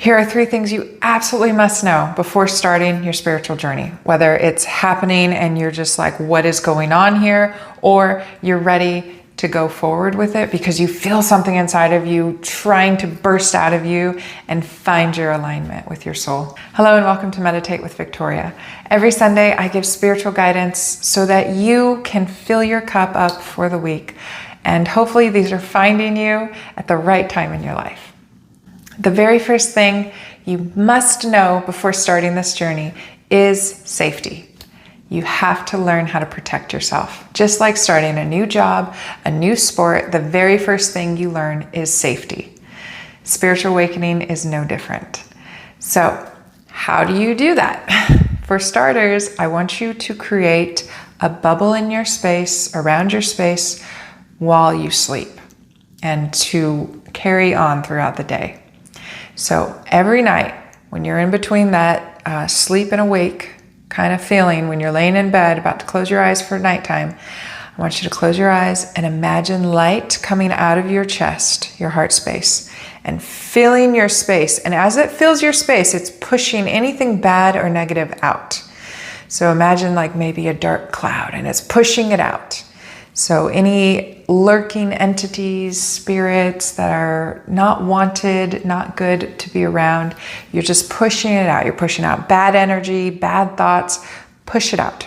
Here are 3 things you absolutely must know before starting your spiritual journey, whether it's happening and you're just like, what is going on here? Or you're ready to go forward with it because you feel something inside of you trying to burst out of you and find your alignment with your soul. Hello and welcome to Meditate with Victoria. Every Sunday I give spiritual guidance so that you can fill your cup up for the week. And hopefully these are finding you at the right time in your life. The very first thing you must know before starting this journey is safety. You have to learn how to protect yourself. Just like starting a new job, a new sport, the very first thing you learn is safety. Spiritual awakening is no different. So, how do you do that? For starters, I want you to create a bubble in your space, around your space, while you sleep, and to carry on throughout the day. So every night when you're in between that sleep and awake kind of feeling, when you're laying in bed about to close your eyes for nighttime, I want you to close your eyes and imagine light coming out of your chest, your heart space, and filling your space. And as it fills your space, it's pushing anything bad or negative out. So imagine like maybe a dark cloud and it's pushing it out. So any lurking entities, spirits that are not wanted, not good to be around, you're just pushing it out. You're pushing out bad energy, bad thoughts, push it out.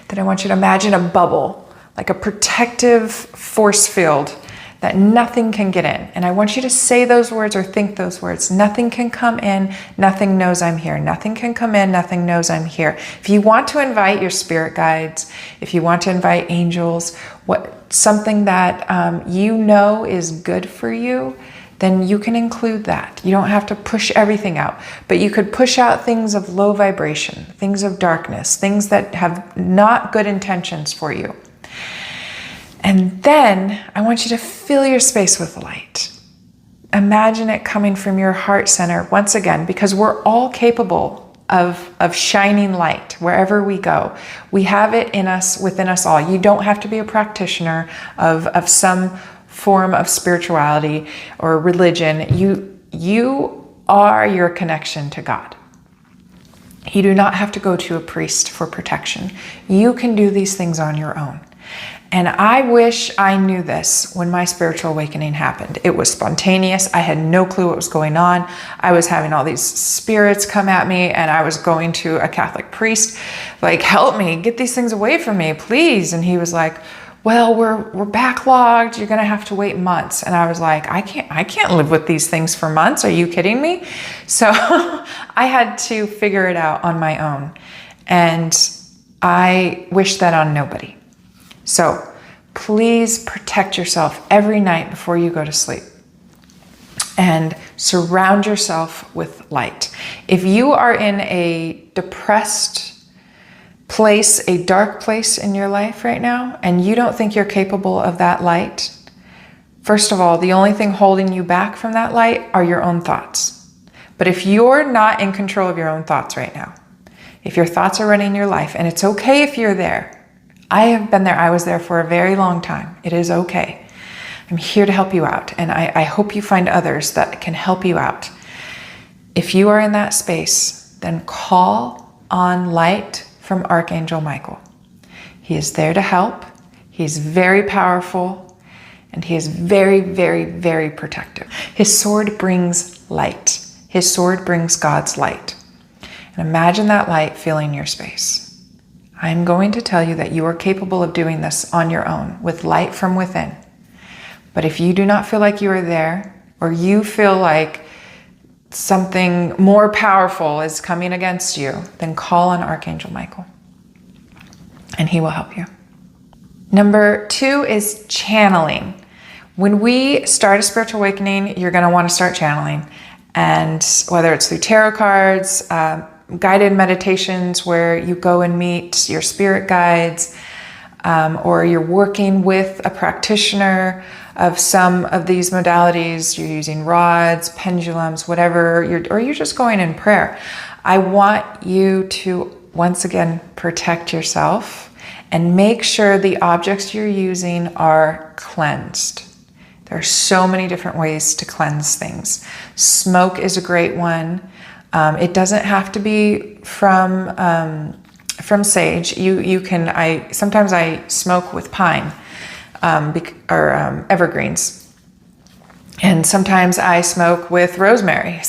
Then I want you to imagine a bubble, like a protective force field that nothing can get in. And I want you to say those words or think those words. Nothing can come in, nothing knows I'm here. Nothing can come in, nothing knows I'm here. If you want to invite your spirit guides, if you want to invite angels, something that you know is good for you, then you can include that. You don't have to push everything out, but you could push out things of low vibration, things of darkness, things that have not good intentions for you. And then I want you to fill your space with light. Imagine it coming from your heart center once again, because we're all capable of shining light wherever we go. We have it in us, within us all. You don't have to be a practitioner of some form of spirituality or religion. You are your connection to God. You do not have to go to a priest for protection. You can do these things on your own. And I wish I knew this when my spiritual awakening happened. It was spontaneous. I had no clue what was going on. I was having all these spirits come at me, and I was going to a Catholic priest, like, help me, get these things away from me, please. And he was like, well, we're backlogged. You're going to have to wait months. And I was like, I can't live with these things for months. Are you kidding me? So I had to figure it out on my own. And I wish that on nobody. So please protect yourself every night before you go to sleep and surround yourself with light. If you are in a depressed place, a dark place in your life right now, and you don't think you're capable of that light, first of all, the only thing holding you back from that light are your own thoughts. But if you're not in control of your own thoughts right now, if your thoughts are running your life, and it's okay if you're there, I have been there. I was there for a very long time. It is okay. I'm here to help you out. And I hope you find others that can help you out. If you are in that space, then call on light from Archangel Michael. He is there to help. He's very powerful. And he is very, very, very protective. His sword brings light. His sword brings God's light. And imagine that light filling your space. I'm going to tell you that you are capable of doing this on your own with light from within. But if you do not feel like you are there, or you feel like something more powerful is coming against you, then call on Archangel Michael and he will help you. Number 2 is channeling. When we start a spiritual awakening, you're going to want to start channeling. And whether it's through tarot cards, guided meditations where you go and meet your spirit guides, or you're working with a practitioner of some of these modalities, you're using rods, pendulums, whatever, or you're just going in prayer. I want you to, once again, protect yourself and make sure the objects you're using are cleansed. There are so many different ways to cleanse things. Smoke is a great one. It doesn't have to be from sage. You can. Sometimes I smoke with pine or evergreens, and sometimes I smoke with rosemary.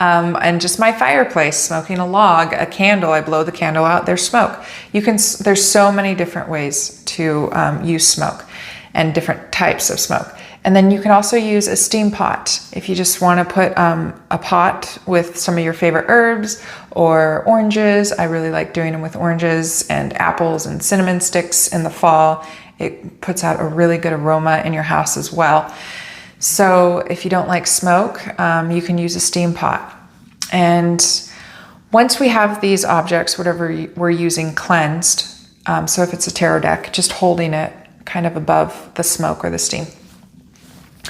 And just my fireplace, smoking a log, a candle. I blow the candle out. There's smoke. There's so many different ways to use smoke, and different types of smoke. And then you can also use a steam pot. If you just want to put a pot with some of your favorite herbs or oranges. I really like doing them with oranges and apples and cinnamon sticks in the fall. It puts out a really good aroma in your house as well. So if you don't like smoke, you can use a steam pot. And once we have these objects, whatever we're using, cleansed, so if it's a tarot deck, just holding it kind of above the smoke or the steam.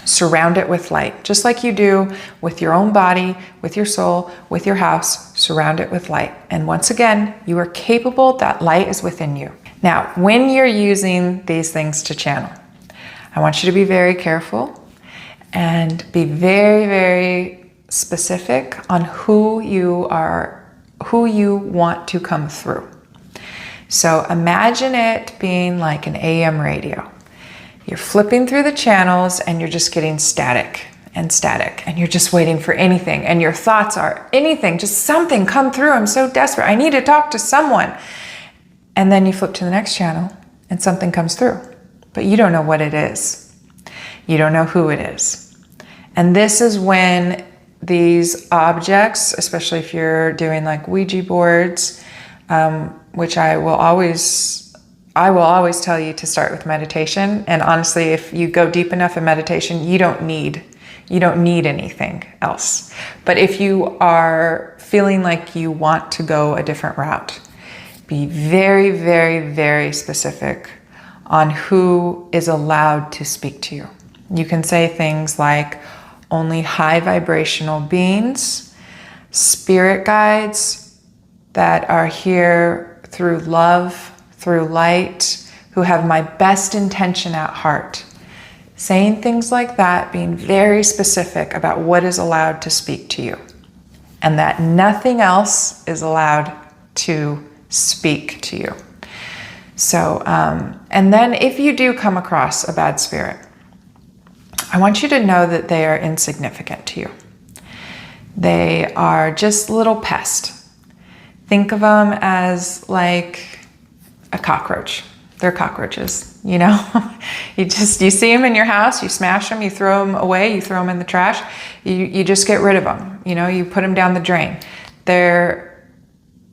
Surround it with light, just like you do with your own body, with your soul, with your house. Surround it with light. And once again, you are capable. That light is within you. Now, when you're using these things to channel, I want you to be very careful and be very, very specific on who you want to come through. So imagine it being like an AM radio. You're flipping through the channels and you're just getting static, and you're just waiting for anything. And your thoughts are anything, just something come through. I'm so desperate. I need to talk to someone. And then you flip to the next channel and something comes through, but you don't know what it is. You don't know who it is. And this is when these objects, especially if you're doing like Ouija boards, which I will always tell you to start with meditation. And honestly, if you go deep enough in meditation, you don't need anything else. But if you are feeling like you want to go a different route, be very, very, very specific on who is allowed to speak to you. You can say things like only high vibrational beings, spirit guides that are here through love, through light, who have my best intention at heart. Saying things like that, being very specific about what is allowed to speak to you, and that nothing else is allowed to speak to you. So, and then if you do come across a bad spirit, I want you to know that they are insignificant to you. They are just little pests. Think of them as like a cockroach. They're cockroaches, you know? You see them in your house, you smash them, you throw them away, you throw them in the trash, you just get rid of them, you know, you put them down the drain. They're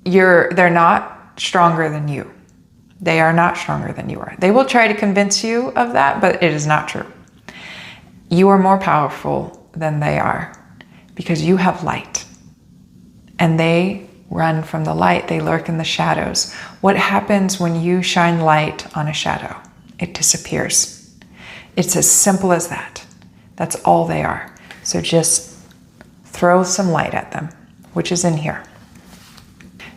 not stronger than you. They are not stronger than you are. They will try to convince you of that, but it is not true. You are more powerful than they are because you have light, and they run from the light. They lurk in the shadows. What happens when you shine light on a shadow? It disappears. It's as simple as that. That's all they are. So just throw some light at them, which is in here.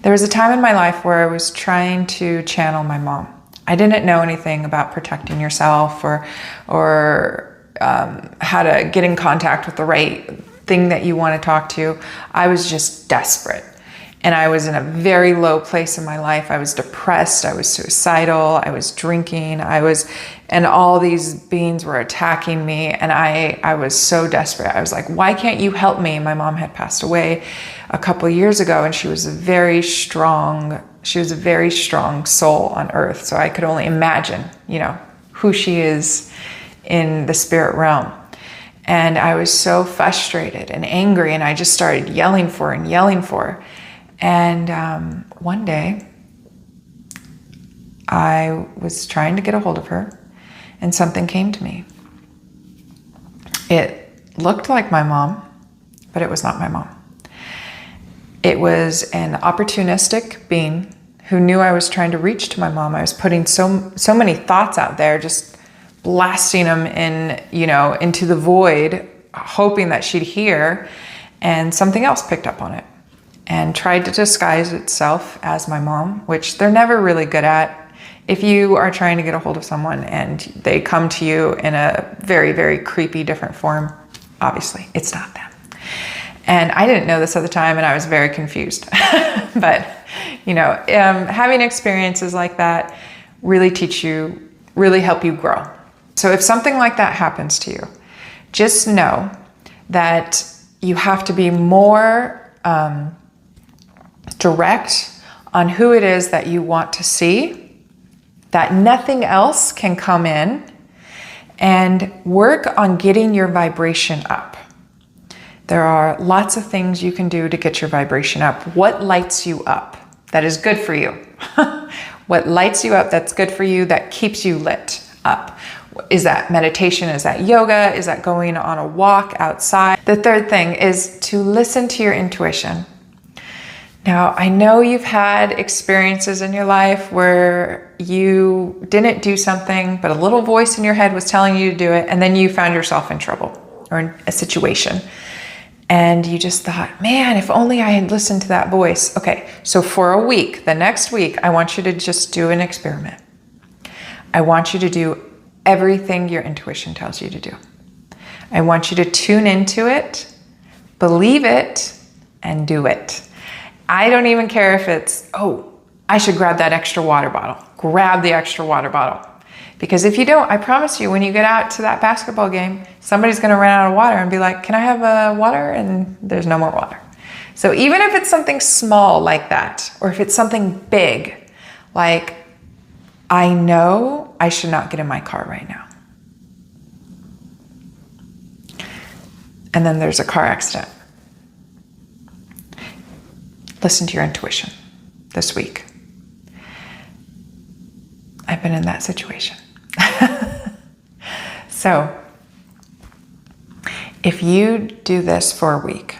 There was a time in my life where I was trying to channel my mom. I didn't know anything about protecting yourself or how to get in contact with the right thing that you want to talk to. I was just desperate. And I was in a very low place in my life. I was depressed, I was suicidal, I was drinking, and all these beings were attacking me, and I was so desperate. I was like, why can't you help me? My mom had passed away a couple of years ago, and she was a very strong soul on earth. So I could only imagine, you know, who she is in the spirit realm. And I was so frustrated and angry, and I just started yelling for her. And one day, I was trying to get a hold of her, and something came to me. It looked like my mom, but it was not my mom. It was an opportunistic being who knew I was trying to reach to my mom. I was putting so many thoughts out there, just blasting them into the void, hoping that she'd hear, and something else picked up on it and tried to disguise itself as my mom, which they're never really good at. if you are trying to get a hold of someone and they come to you in a very, very creepy different form, obviously it's not them. And I didn't know this at the time, and I was very confused. But, having experiences like that really teach you, really help you grow. So if something like that happens to you, just know that you have to be more direct on who it is that you want to see, that nothing else can come in, and work on getting your vibration up. There are lots of things you can do to get your vibration up. What lights you up? That is good for you. What lights you up that's good for you, that keeps you lit up? Is that meditation? Is that yoga? Is that going on a walk outside? The third thing is to listen to your intuition. Now, I know you've had experiences in your life where you didn't do something, but a little voice in your head was telling you to do it, and then you found yourself in trouble or in a situation. And you just thought, man, if only I had listened to that voice. Okay, so for a week, the next week, I want you to just do an experiment. I want you to do everything your intuition tells you to do. I want you to tune into it, believe it, and do it. I don't even care if it's, I should grab that extra water bottle. Grab the extra water bottle. Because if you don't, I promise you, when you get out to that basketball game, somebody's going to run out of water and be like, can I have a water? And there's no more water. So even if it's something small like that, or if it's something big, like, I know I should not get in my car right now. And then there's a car accident. Listen to your intuition this week. I've been in that situation. So, if you do this for a week,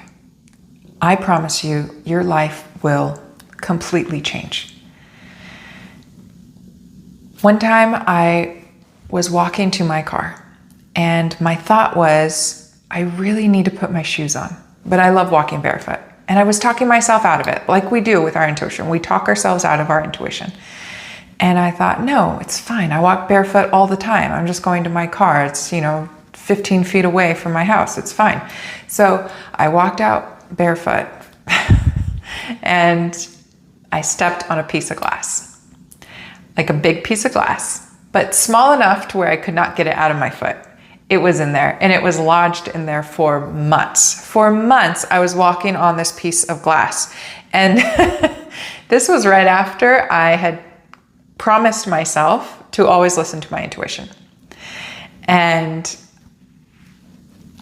I promise you, your life will completely change. One time I was walking to my car, and my thought was, I really need to put my shoes on, but I love walking barefoot. And I was talking myself out of it, like we do with our intuition. We talk ourselves out of our intuition. And I thought, no, it's fine. I walk barefoot all the time. I'm just going to my car. It's, 15 feet away from my house. It's fine. So I walked out barefoot and I stepped on a piece of glass, like a big piece of glass, but small enough to where I could not get it out of my foot. It was in there, and it was lodged in there for months. For months, I was walking on this piece of glass. And this was right after I had promised myself to always listen to my intuition. And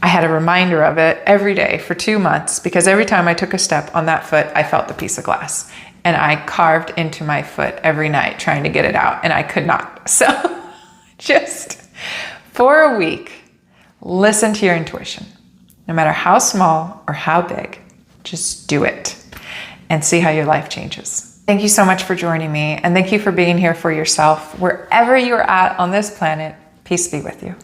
I had a reminder of it every day for 2 months, because every time I took a step on that foot, I felt the piece of glass. And I carved into my foot every night trying to get it out, and I could not. So just for a week, listen to your intuition. No matter how small or how big, just do it and see how your life changes. Thank you so much for joining me, and thank you for being here for yourself. Wherever you're at on this planet, peace be with you.